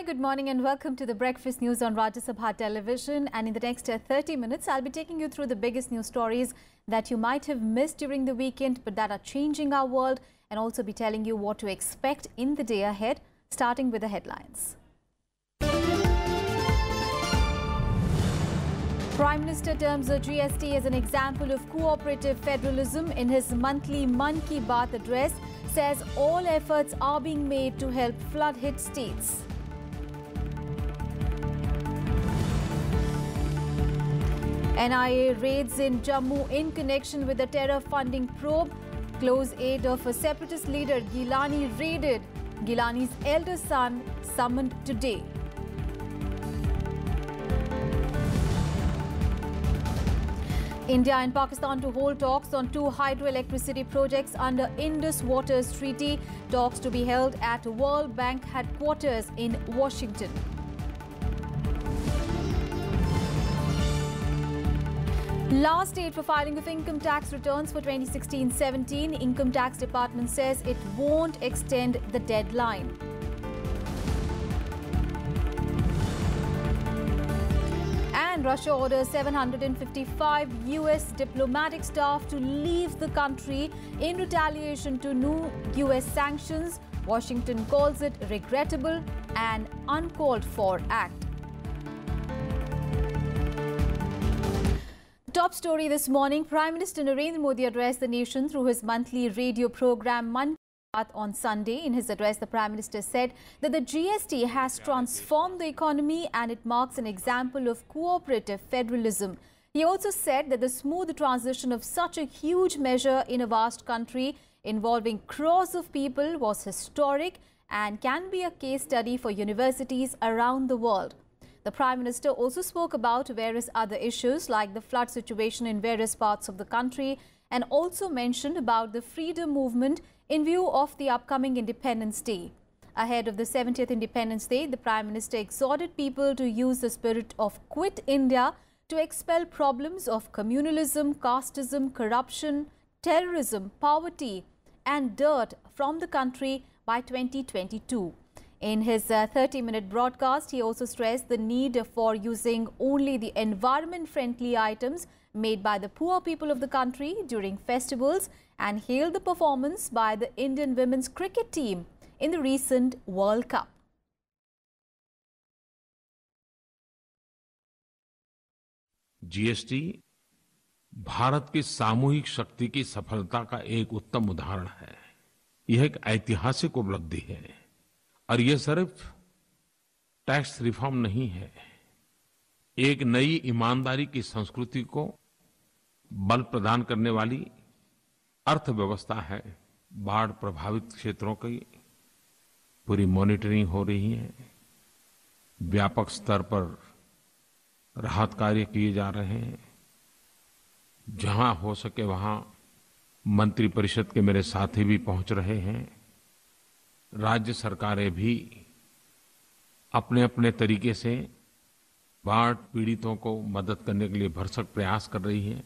Hi, good morning and welcome to the Breakfast News on Rajya Sabha television. And in the next 30 minutes, I'll be taking you through the biggest news stories that you might have missed during the weekend, but that are changing our world, and also be telling you what to expect in the day ahead, starting with the headlines. Prime Minister terms the GST as an example of cooperative federalism in his monthly Mann Ki Baat address, says all efforts are being made to help flood-hit states. NIA raids in Jammu in connection with the terror funding probe. Close aid of a separatist leader Gilani raided. Gilani's elder son summoned today. India and Pakistan to hold talks on 2 hydroelectricity projects under Indus Waters Treaty. Talks to be held at World Bank headquarters in Washington. Last date for filing of income tax returns for 2016-17. Income Tax Department says it won't extend the deadline. And Russia orders 755 US diplomatic staff to leave the country in retaliation to new US sanctions. Washington calls it regrettable and uncalled for act. Top story this morning, Prime Minister Narendra Modi addressed the nation through his monthly radio program Mann Ki Baat on Sunday. In his address, the Prime Minister said that the GST has transformed the economy and it marks an example of cooperative federalism. He also said that the smooth transition of such a huge measure in a vast country involving crores of people was historic and can be a case study for universities around the world. The Prime Minister also spoke about various other issues like the flood situation in various parts of the country, and also mentioned about the freedom movement in view of the upcoming Independence Day. Ahead of the 70th Independence Day, the Prime Minister exhorted people to use the spirit of Quit India to expel problems of communalism, casteism, corruption, terrorism, poverty and dirt from the country by 2022. In his 30-minute broadcast, he also stressed the need for using only the environment-friendly items made by the poor people of the country during festivals and hailed the performance by the Indian women's cricket team in the recent World Cup. GST Bharat की सामूहिक शक्ति की सफलता का एक उत्तम उदाहरण है। यह एक ऐतिहासिक उपलब्धि है और ये सिर्फ टैक्स रिफॉर्म नहीं है, एक नई ईमानदारी की संस्कृति को बल प्रदान करने वाली अर्थव्यवस्था है। बाढ़ प्रभावित क्षेत्रों की पूरी मॉनिटरिंग हो रही है, व्यापक स्तर पर राहत कार्य किए जा रहे हैं। जहां हो सके वहां मंत्रिपरिषद के मेरे साथी भी पहुंच रहे हैं। राज्य सरकारें भी अपने अपने तरीके से बाढ़ पीड़ितों को मदद करने के लिए भरसक प्रयास कर रही हैं।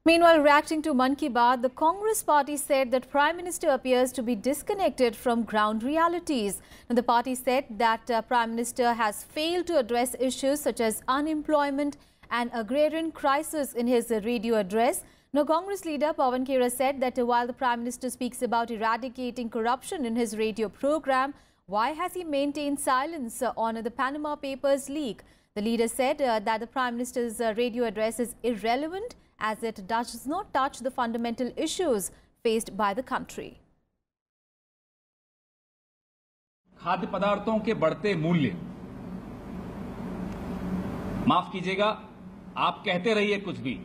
Meanwhile, reacting to Mann Ki Baat, the Congress party said that Prime Minister appears to be disconnected from ground realities. And the party said that Prime Minister has failed to address issues such as unemployment and agrarian crisis in his radio address. Now, Congress leader Pawan Khera said that while the Prime Minister speaks about eradicating corruption in his radio program, why has he maintained silence on the Panama Papers leak? The leader said that the Prime Minister's radio address is irrelevant as it does not touch the fundamental issues faced by the country. खाद्य पदार्थों के बढ़ते मूल्य, माफ कीजिएगा, आप कहते रहिए कुछ भी,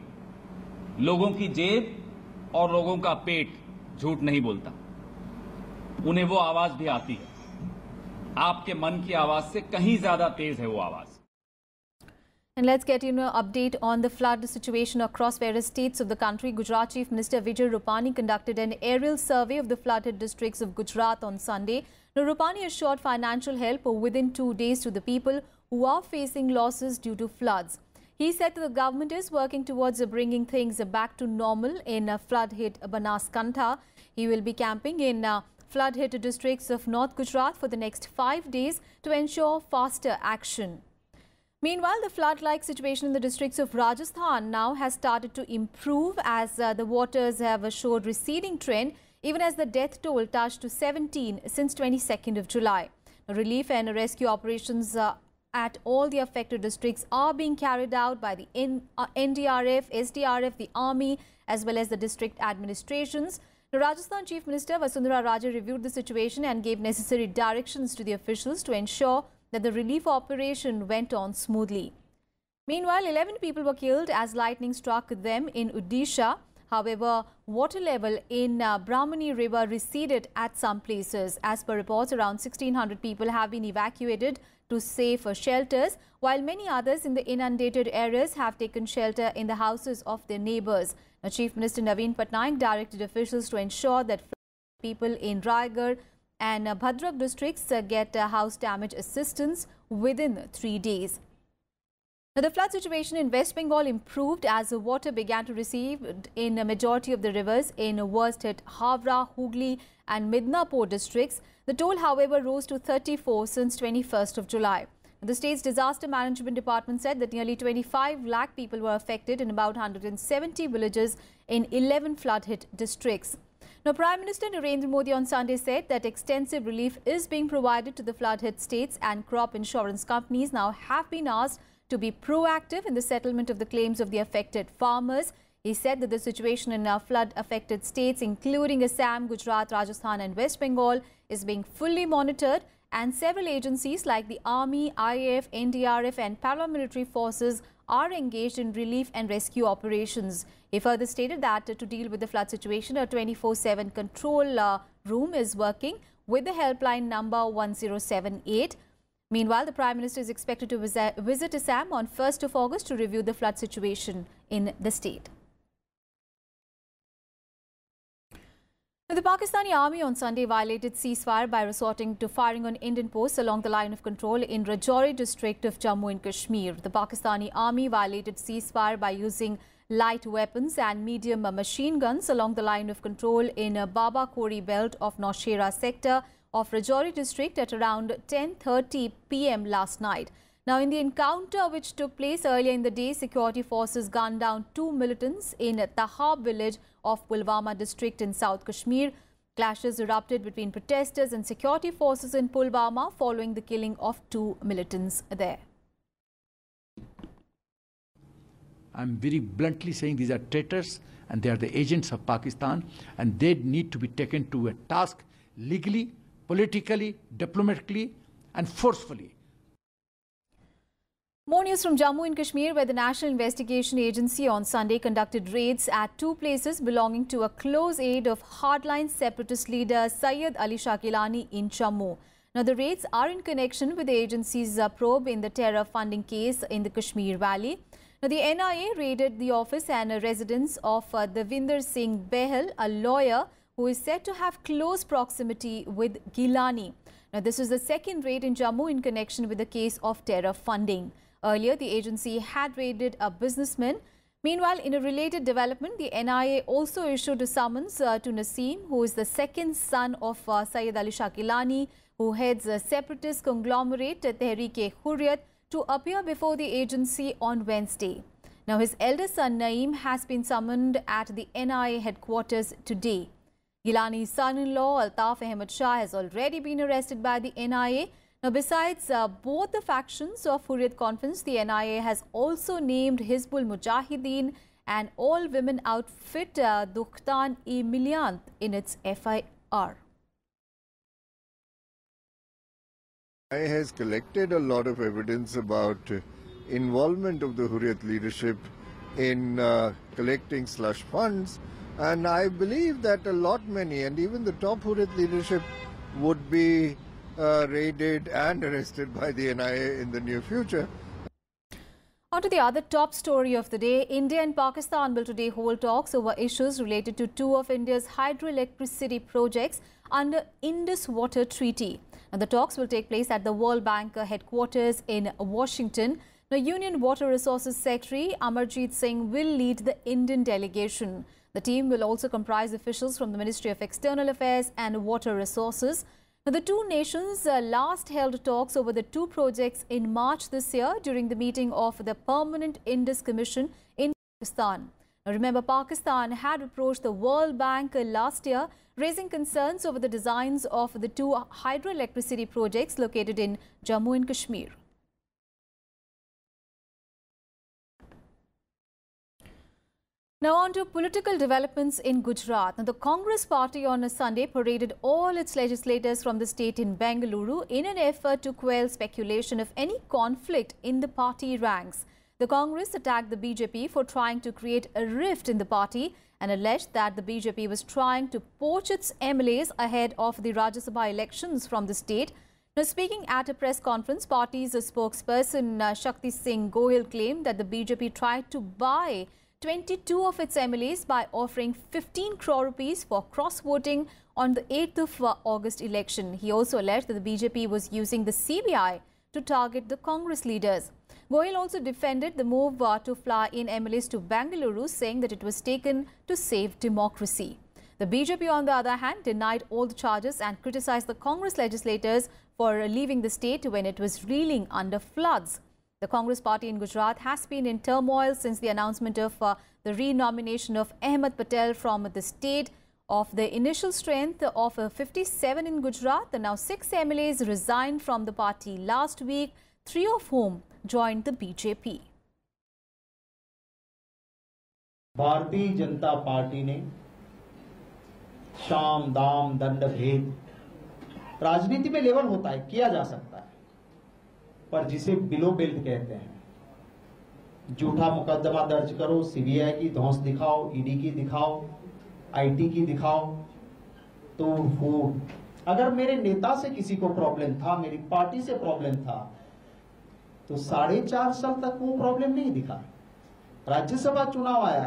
लोगों की जेब और लोगों का पेट झूठ नहीं बोलता, उन्हें वो आवाज भी आती है। आपके मन की आवाज से कहीं ज्यादा तेज है वो आवाज। And let's get an update on the flood situation across various states of the country. Gujarat Chief Minister Vijay Rupani conducted an aerial survey of the flooded districts of Gujarat on Sunday. Now, Rupani assured financial help within 2 days to the people who are facing losses due to floods. He said that the government is working towards bringing things back to normal in flood-hit Banaskantha. He will be camping in flood-hit districts of North Gujarat for the next 5 days to ensure faster action. Meanwhile, the flood-like situation in the districts of Rajasthan now has started to improve as the waters have showed receding trend, even as the death toll touched to 17 since 22nd of July. Relief and rescue operations at all the affected districts are being carried out by the NDRF, SDRF, the Army, as well as the district administrations. The Rajasthan Chief Minister Vasundhara Rajya reviewed the situation and gave necessary directions to the officials to ensure that the relief operation went on smoothly. Meanwhile, 11 people were killed as lightning struck them in Odisha. However, water level in Brahmani River receded at some places. As per reports, around 1,600 people have been evacuated to safe shelters, while many others in the inundated areas have taken shelter in the houses of their neighbours. Now, Chief Minister Naveen Patnaik directed officials to ensure that people in Rajya and Bhadrak districts get house damage assistance within 3 days. Now, the flood situation in West Bengal improved as the water began to recede in a majority of the rivers in worst hit Havra, Hooghly and Midnapur districts. The toll, however, rose to 34 since 21st of July. The state's Disaster Management Department said that nearly 25 lakh people were affected in about 170 villages in 11 flood-hit districts. Now, Prime Minister Narendra Modi on Sunday said that extensive relief is being provided to the flood-hit states, and crop insurance companies now have been asked to be proactive in the settlement of the claims of the affected farmers. He said that the situation in flood-affected states, including Assam, Gujarat, Rajasthan and West Bengal, is being fully monitored, and several agencies like the Army, IAF, NDRF and paramilitary forces are engaged in relief and rescue operations. He further stated that to deal with the flood situation, a 24/7 control room is working with the helpline number 1078. Meanwhile, the Prime Minister is expected to visit Assam on 1st of August to review the flood situation in the state. The Pakistani army on Sunday violated ceasefire by resorting to firing on Indian posts along the line of control in Rajya district of Jammu and Kashmir. The Pakistani army violated ceasefire by using light weapons and medium machine guns along the line of control in Baba Kori belt of Naushera sector of Rajya district at around 10:30 p.m. last night. Now, in the encounter which took place earlier in the day, security forces gunned down 2 militants in Tahab village of Pulwama district in South Kashmir. Clashes erupted between protesters and security forces in Pulwama following the killing of 2 militants there. I'm very bluntly saying these are traitors and they are the agents of Pakistan, and they need to be taken to a task legally, politically, diplomatically and forcefully. More news from Jammu and Kashmir, where the National Investigation Agency on Sunday conducted raids at 2 places belonging to a close aide of hardline separatist leader Sayyid Ali Shah Gilani in Jammu. Now, the raids are in connection with the agency's probe in the terror funding case in the Kashmir Valley. Now, the NIA raided the office and residence of Devinder Singh Behel, a lawyer who is said to have close proximity with Gilani. Now, this is the second raid in Jammu in connection with the case of terror funding. Earlier, the agency had raided a businessman. Meanwhile, in a related development, the NIA also issued a summons to Naseem, who is the second son of Sayyid Ali Shah Gilani, who heads a separatist conglomerate Tehreek-e-Hurriyat, to appear before the agency on Wednesday. Now, his eldest son Naeem has been summoned at the NIA headquarters today. Gilani's son-in-law Altaf Ahmed Shah has already been arrested by the NIA. Now, besides both the factions of Hurriyat Conference, the NIA has also named Hizbul Mujahideen and all-women outfit Dukhtan-e-Miliant in its FIR. NIA has collected a lot of evidence about involvement of the Hurriyat leadership in collecting slush funds, and I believe that many and even the top Hurriyat leadership would be raided and arrested by the NIA in the near future. On to the other top story of the day. India and Pakistan will today hold talks over issues related to 2 of India's hydroelectricity projects under Indus Water Treaty. Now, the talks will take place at the World Bank headquarters in Washington. Now, Union Water Resources Secretary Amarjeet Singh will lead the Indian delegation. The team will also comprise officials from the Ministry of External Affairs and Water Resources. Now, the two nations last held talks over the two projects in March this year during the meeting of the Permanent Indus Commission in Pakistan. Now, remember, Pakistan had approached the World Bank last year, raising concerns over the designs of the two hydroelectricity projects located in Jammu and Kashmir. Now on to political developments in Gujarat. Now, the Congress party on a Sunday paraded all its legislators from the state in Bengaluru in an effort to quell speculation of any conflict in the party ranks. The Congress attacked the BJP for trying to create a rift in the party and alleged that the BJP was trying to poach its MLAs ahead of the Rajya Sabha elections from the state. Now, speaking at a press conference, party's spokesperson Shakti Singh Gohil claimed that the BJP tried to buy 22 of its MLAs by offering 15 crore rupees for cross-voting on the 8th of August election. He also alleged that the BJP was using the CBI to target the Congress leaders. Gohil also defended the move to fly in MLAs to Bengaluru, saying that it was taken to save democracy. The BJP, on the other hand, denied all the charges and criticized the Congress legislators for leaving the state when it was reeling under floods. The Congress party in Gujarat has been in turmoil since the announcement of the renomination of Ahmed Patel from the state. Of the initial strength of 57 in Gujarat, the now 6 MLAs resigned from the party last week, 3 of whom joined the BJP. Bharatiya Janata party ने शाम दाम दंड भेद राजनीति में level होता है, किया जा सकता है, पर जिसे बिलो बिल्ड कहते हैं, झूठा मुकदमा दर्ज करो, सीबीआई की धौंस दिखाओ, ईडी की दिखाओ, आईटी की दिखाओ, तो वो अगर मेरे नेता से किसी को प्रॉब्लम था, मेरी पार्टी से प्रॉब्लम था, तो 4.5 साल तक वो प्रॉब्लम नहीं दिखा। राज्यसभा चुनाव आया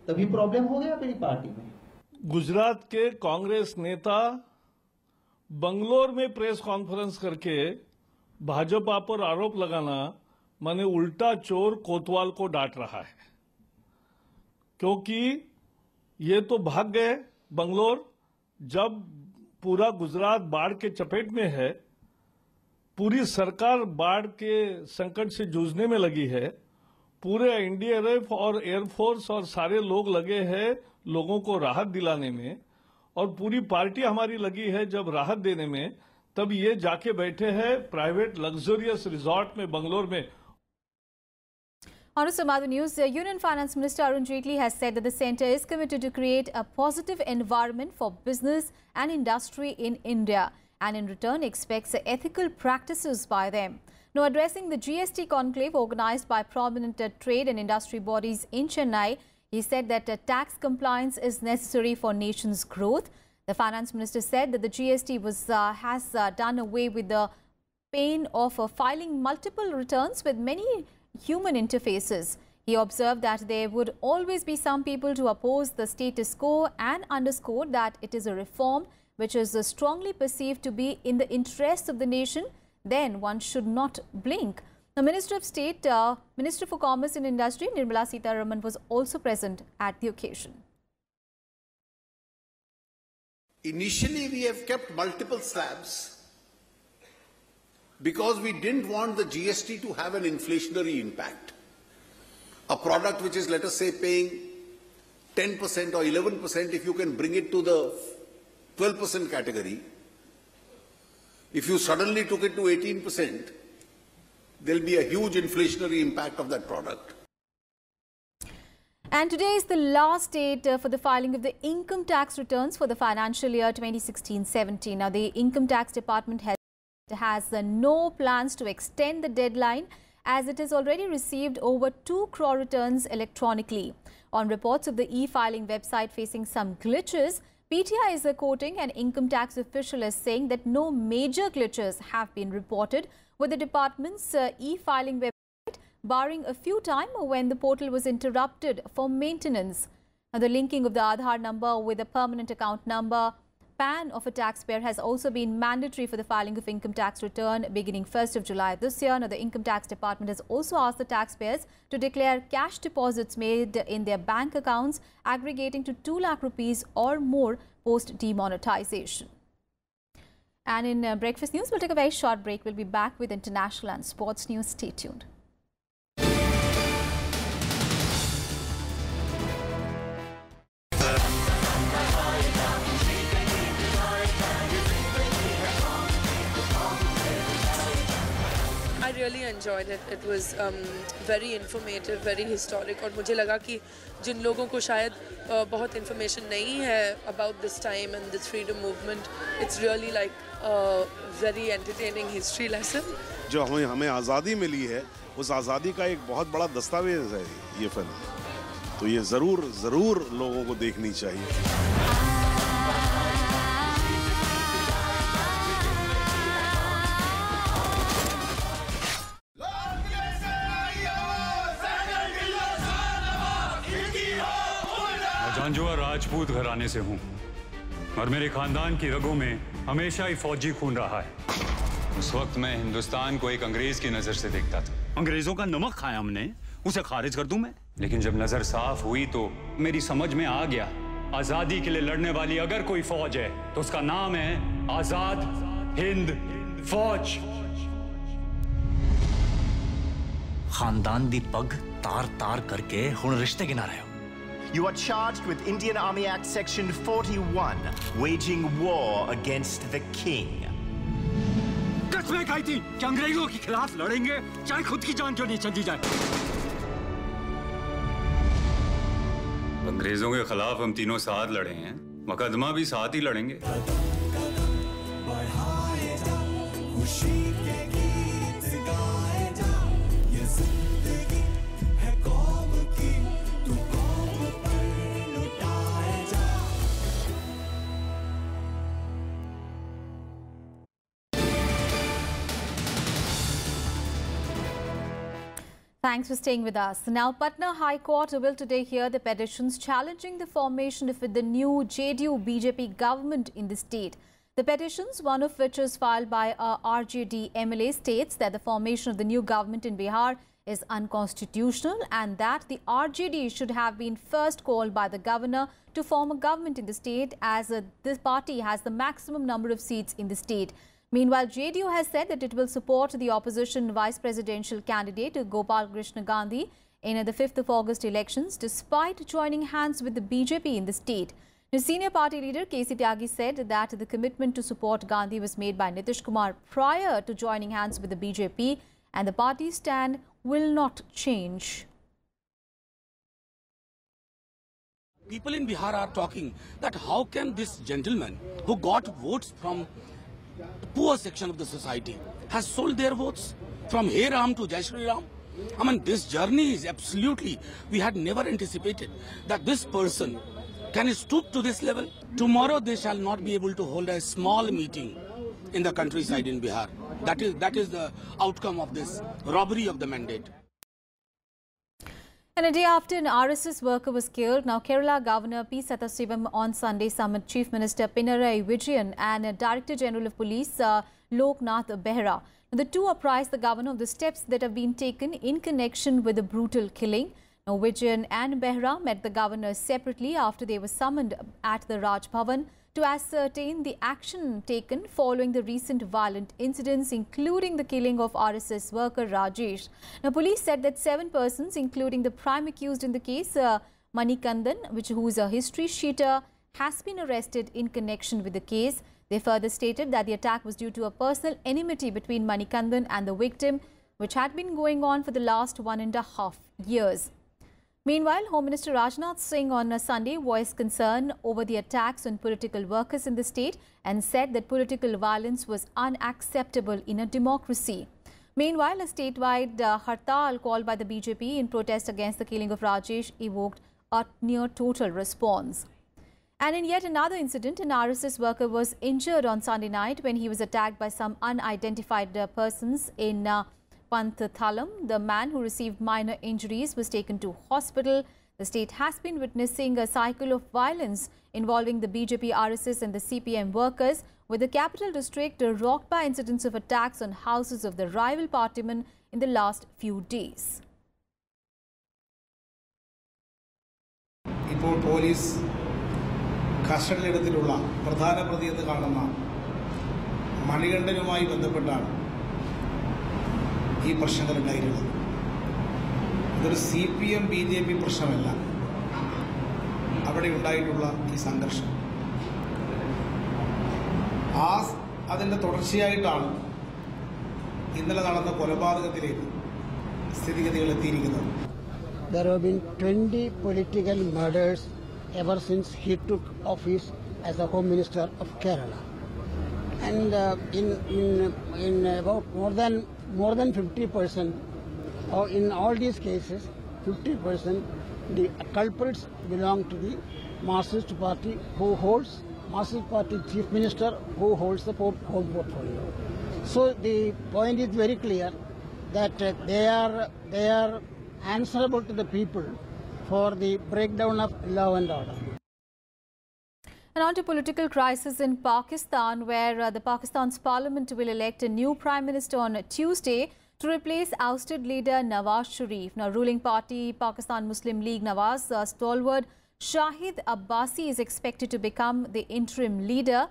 तभी प्रॉब्लम हो गया मेरी पार्टी में। गुजरात के कांग्रेस नेता बंगलोर में प्रेस कॉन्फ्रेंस करके भाजपा पर आरोप लगाना माने उल्टा चोर कोतवाल को डांट रहा है, क्योंकि ये तो भाग गए बंगलोर जब पूरा गुजरात बाढ़ के चपेट में है, पूरी सरकार बाढ़ के संकट से जूझने में लगी है, पूरे एनडीआरएफ और एयरफोर्स और सारे लोग लगे हैं लोगों को राहत दिलाने में, और पूरी पार्टी हमारी लगी है जब राहत देने में, तब ये जाके बैठे हैं प्राइवेट लग्जरियस रिजॉर्ट में बंगलोर में। On to some other news, Union Finance Minister Arun Jaitley has said that the centre is committed to create a positive environment for business and industry in India, and in return expects ethical practices by them. Now, addressing the GST conclave organised by prominent trade and industry bodies in Chennai, he said that tax compliance is necessary for nation's growth. The finance minister said that the GST has done away with the pain of filing multiple returns with many human interfaces. He observed that there would always be some people to oppose the status quo and underscored that it is a reform which is strongly perceived to be in the interest of the nation. Then one should not blink. The Minister of State, Minister for Commerce and Industry, Nirmala Sitharaman, was also present at the occasion. Initially, we have kept multiple slabs because we didn't want the GST to have an inflationary impact. A product which is, let us say, paying 10% or 11%, if you can bring it to the 12% category, if you suddenly took it to 18%, there'll be a huge inflationary impact of that product. And today is the last date for the filing of the income tax returns for the financial year 2016-17. Now, the Income Tax Department has no plans to extend the deadline, as it has already received over 2 crore returns electronically. On reports of the e-filing website facing some glitches, PTI is quoting an income tax official as saying that no major glitches have been reported with the department's e-filing website, barring a few times when the portal was interrupted for maintenance. Now, the linking of the Aadhaar number with a permanent account number, PAN of a taxpayer has also been mandatory for the filing of income tax return beginning 1st of July this year. Now, the Income Tax Department has also asked the taxpayers to declare cash deposits made in their bank accounts aggregating to 2 lakh rupees or more post demonetization. And in Breakfast News, we'll take a very short break. We'll be back with international and sports news. Stay tuned. I really enjoyed it. It was very informative, very historic. और मुझे लगा कि जिन लोगों को शायद बहुत information नहीं है about this time and this freedom movement, it's really like a very entertaining history lesson. जो हमें आज़ादी मिली है, उस आज़ादी का एक बहुत बड़ा दस्तावेज है ये फिल्म. तो ये ज़रूर लोगों को देखनी चाहिए. जानजुआ राजपूत घराने से हूँ और मेरे खानदान की रगों में हमेशा ही फौजी खून रहा है. उस वक्त मैं हिंदुस्तान को एक अंग्रेज की नजर से देखता था. अंग्रेजों का नमक खाया हमने, उसे खारिज कर दूं मैं. लेकिन जब नजर साफ हुई तो मेरी समझ में आ गया, आजादी के लिए लड़ने वाली अगर कोई फौज है तो उसका नाम है आजाद हिंद फौज. खानदान दी पग तार तार करके हुण रिश्ते गिना रहे हो. You are charged with Indian Army Act Section 41, waging war against the king. कसमें खाई थी कि अंग्रेजों के खिलाफ लड़ेंगे, चाहे खुद की जान क्यों नहीं चली जाए. अंग्रेजों के खिलाफ हम तीनों साथ लड़े हैं, मुकदमा भी साथ ही लड़ेंगे. Thanks for staying with us. Now, Patna High Court will today hear the petitions challenging the formation of the new JDU BJP government in the state. The petitions, one of which is filed by a RJD MLA, states that the formation of the new government in Bihar is unconstitutional and that the RJD should have been first called by the governor to form a government in the state, as this party has the maximum number of seats in the state. Meanwhile, JDU has said that it will support the opposition vice presidential candidate Gopal Krishna Gandhi in the 5th of August elections, despite joining hands with the BJP in the state. The senior party leader KC Tyagi said that the commitment to support Gandhi was made by Nitish Kumar prior to joining hands with the BJP, and the party's stand will not change. People in Bihar are talking that how can this gentleman who got votes from the poor section of the society has sold their votes from Hey Ram to Jai Shri Ram. I mean, this journey is absolutely, we had never anticipated that this person can stoop to this level. Tomorrow they shall not be able to hold a small meeting in the countryside in Bihar. That is the outcome of this robbery of the mandate. And a day after an RSS worker was killed, now Kerala Governor P. Sathasivam on Sunday summoned Chief Minister Pinarayi Vijayan and Director General of Police Loknath Behra. The two apprised the governor of the steps that have been taken in connection with the brutal killing. Now, Vijayan and Behra met the governor separately after they were summoned at the Raj Bhavan to ascertain the action taken following the recent violent incidents, including the killing of RSS worker Rajesh. Now, police said that 7 persons, including the prime accused in the case, Manikandan, who is a history sheeter, has been arrested in connection with the case. They further stated that the attack was due to a personal enmity between Manikandan and the victim, which had been going on for the last 1.5 years. Meanwhile, Home Minister Rajnath Singh on Sunday voiced concern over the attacks on political workers in the state and said that political violence was unacceptable in a democracy. Meanwhile, a statewide hartal called by the BJP in protest against the killing of Rajesh evoked a near total response. And in yet another incident, an RSS worker was injured on Sunday night when he was attacked by some unidentified persons in Panthalam. The man who received minor injuries was taken to hospital. The state has been witnessing a cycle of violence involving the BJP, RSS and the CPM workers, with the capital district rocked by incidents of attacks on houses of the rival partymen in the last few days. ഇപ്പോൾ police കസ്റ്റഡിയിലെടുത്തിട്ടുള്ള പ്രധാന പ്രതി എന്ന് കാണുന്ന മണികണ്ഠനുമായി ബന്ധപ്പെട്ടാണ് ഈ പ്രശ്നങ്ങൾ ഉണ്ടായിരുന്നത്. ഇതൊരു CPM BJP പ്രശ്നമല്ല. അവിടെ ഉണ്ടായിട്ടുള്ള ഈ സംഘർഷം അതിന്റെ തുടർച്ചയായിട്ടാണ് ഇന്നലെ നടന്ന കൊലപാതകത്തിലേക്ക് സ്ഥിതിഗതികൾ എത്തിയിരിക്കുന്നത്. There have been 20 political murders ever since he took office as the Home Minister of Kerala, and in about more than 50%, or in all these cases, 50% the culprits belong to the Marxist Party, Marxist Party Chief Minister who holds the home portfolio. So the point is very clear that they are answerable to the people for the breakdown of law and order. And on to political crisis in Pakistan, where the Pakistan's parliament will elect a new prime minister on Tuesday to replace ousted leader Nawaz Sharif. Now, ruling party Pakistan Muslim League Nawaz stalwart Shahid Abbasi is expected to become the interim leader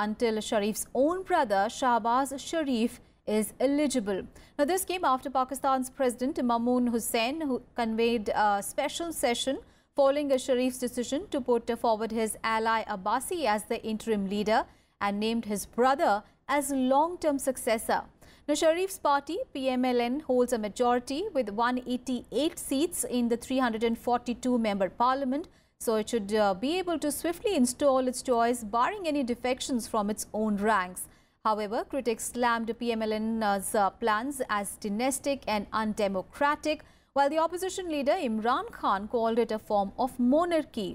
until Sharif's own brother Shahbaz Sharif is eligible. Now, this came after Pakistan's President Mamoon Hussain, who convened a special session following Sharif's decision to put forward his ally Abbasi as the interim leader and named his brother as long-term successor. Now, Sharif's party, PMLN, holds a majority with 188 seats in the 342-member parliament, so it should be able to swiftly install its choice, barring any defections from its own ranks. However, critics slammed PMLN's plans as dynastic and undemocratic, while the opposition leader Imran Khan called it a form of monarchy.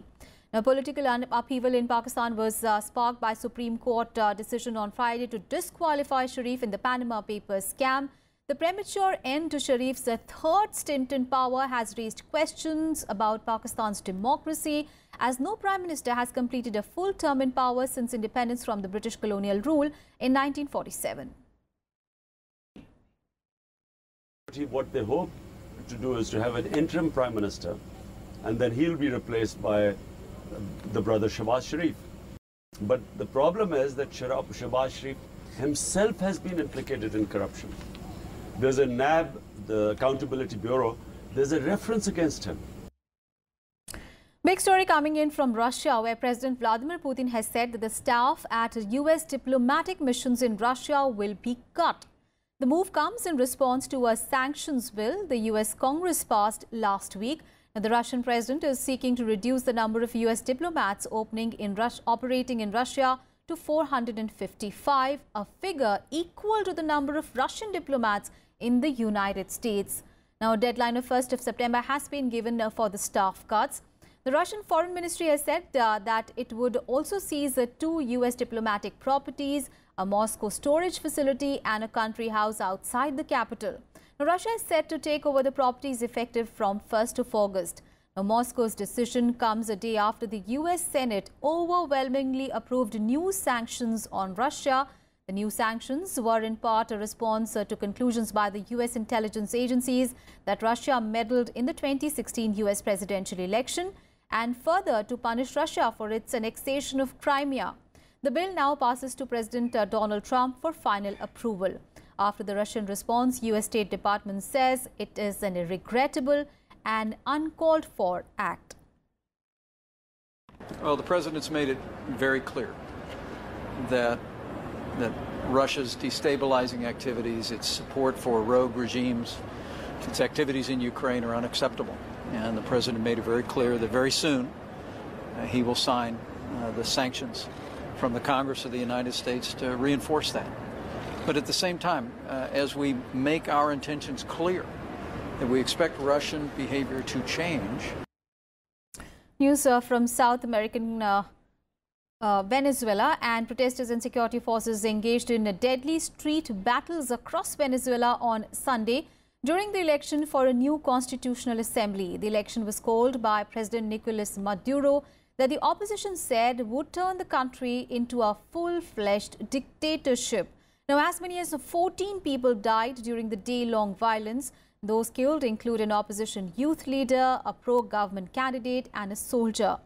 Now, political upheaval in Pakistan was sparked by Supreme Court decision on Friday to disqualify Sharif in the Panama Papers scam. The premature end to Sharif's third stint in power has raised questions about Pakistan's democracy, as no prime minister has completed a full term in power since independence from the British colonial rule in 1947. What they hope to do is to have an interim prime minister, and then he'll be replaced by the brother Shahbaz Sharif. But the problem is that Shahbaz Sharif himself has been implicated in corruption. There's a NAB, the Accountability Bureau, there's a reference against him. Big story coming in from Russia, where President Vladimir Putin has said that the staff at US diplomatic missions in Russia will be cut. The move comes in response to a sanctions bill the US Congress passed last week. Now, the Russian president is seeking to reduce the number of US diplomats operating in Russia to 455, a figure equal to the number of Russian diplomats in the United States. Now, a deadline of 1st of September has been given for the staff cuts. The Russian Foreign Ministry has said that it would also seize 2 US diplomatic properties, a Moscow storage facility and a country house outside the capital. Now, Russia is set to take over the properties effective from 1st of August. Now, Moscow's decision comes a day after the US Senate overwhelmingly approved new sanctions on Russia. The new sanctions were in part a response to conclusions by the US intelligence agencies that Russia meddled in the 2016 US presidential election, and further to punish Russia for its annexation of Crimea. The bill now passes to President Donald Trump for final approval. After the Russian response, US State Department says it is an regrettable and uncalled for act. Well, the president's made it very clear that Russia's destabilizing activities, its support for rogue regimes, its activities in Ukraine are unacceptable. And the president made it very clear that very soon he will sign the sanctions from the Congress of the United States to reinforce that. But at the same time, as we make our intentions clear that we expect Russian behavior to change. News from South American Venezuela, and protesters and security forces engaged in deadly street battles across Venezuela on Sunday During the election for a new constitutional assembly, the election was called by President Nicolas Maduro that the opposition said would turn the country into a full-fledged dictatorship. Now, as many as 14 people died during the day-long violence. Those killed include an opposition youth leader, a pro-government candidate and a soldier.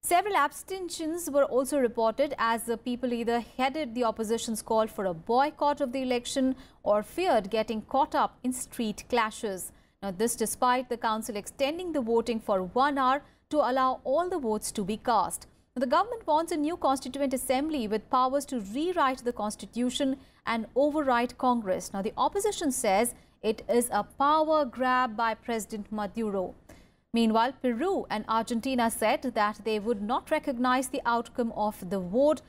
Several abstentions were also reported as the people either headed the opposition's call for a boycott of the election or feared getting caught up in street clashes. Now, this despite the council extending the voting for 1 hour to allow all the votes to be cast. The government wants a new constituent assembly with powers to rewrite the constitution and override Congress. Now, the opposition says it is a power grab by President Maduro. Meanwhile, Peru and Argentina said that they would not recognize the outcome of the vote.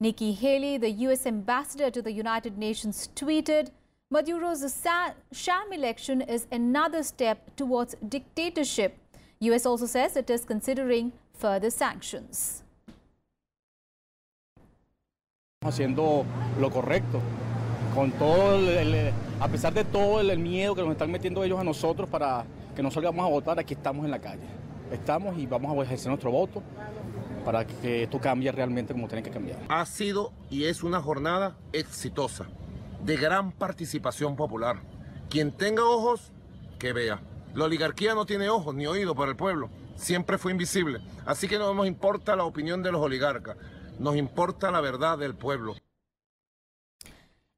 Nikki Haley, the U.S. ambassador to the United Nations, tweeted, "Maduro's sham election is another step towards dictatorship." U.S. also says it is considering further sanctions. Haciendo lo correcto, con todo a pesar de todo el miedo que nos están metiendo ellos a nosotros para que no salgamos a votar, aquí estamos en la calle. Estamos y vamos a ejercer nuestro voto para que esto cambie realmente como tiene que cambiar. Ha sido y es una jornada exitosa, de gran participación popular. Quien tenga ojos, que vea. La oligarquía no tiene ojos ni oídos para el pueblo, siempre fue invisible. Así que no nos importa la opinión de los oligarcas, nos importa la verdad del pueblo.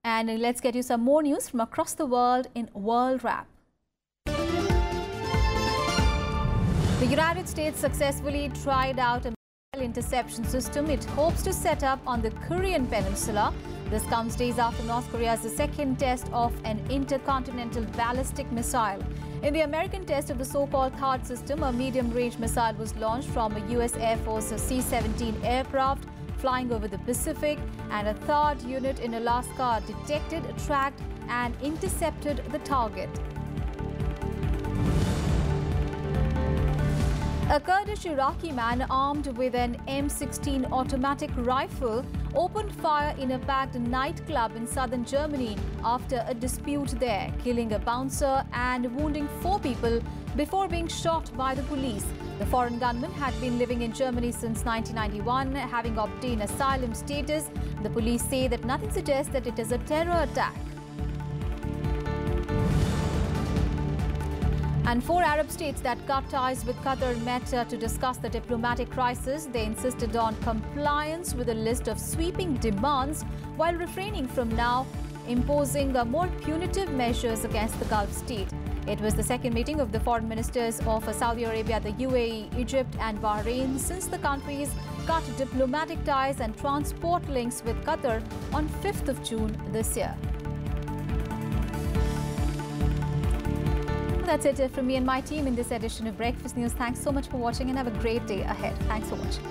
And let's get you some more news from across the world in World Wrap. The United States successfully tried out a missile interception system it hopes to set up on the Korean peninsula. This comes days after North Korea's second test of an intercontinental ballistic missile. In the American test of the so-called THAAD system, a medium-range missile was launched from a U.S. Air Force C-17 aircraft flying over the Pacific, and a THAAD unit in Alaska detected, tracked and intercepted the target. A Kurdish Iraqi man armed with an M16 automatic rifle opened fire in a packed nightclub in southern Germany after a dispute there, killing a bouncer and wounding 4 people before being shot by the police. The foreign gunman had been living in Germany since 1991, having obtained asylum status. The police say that nothing suggests that it is a terror attack. And 4 Arab states that cut ties with Qatar met to discuss the diplomatic crisis. They insisted on compliance with a list of sweeping demands while refraining from now imposing more punitive measures against the Gulf state. It was the second meeting of the foreign ministers of Saudi Arabia, the UAE, Egypt and Bahrain since the countries cut diplomatic ties and transport links with Qatar on 5th of June this year. That's it from me and my team in this edition of Breakfast News. Thanks so much for watching and have a great day ahead. Thanks for watching.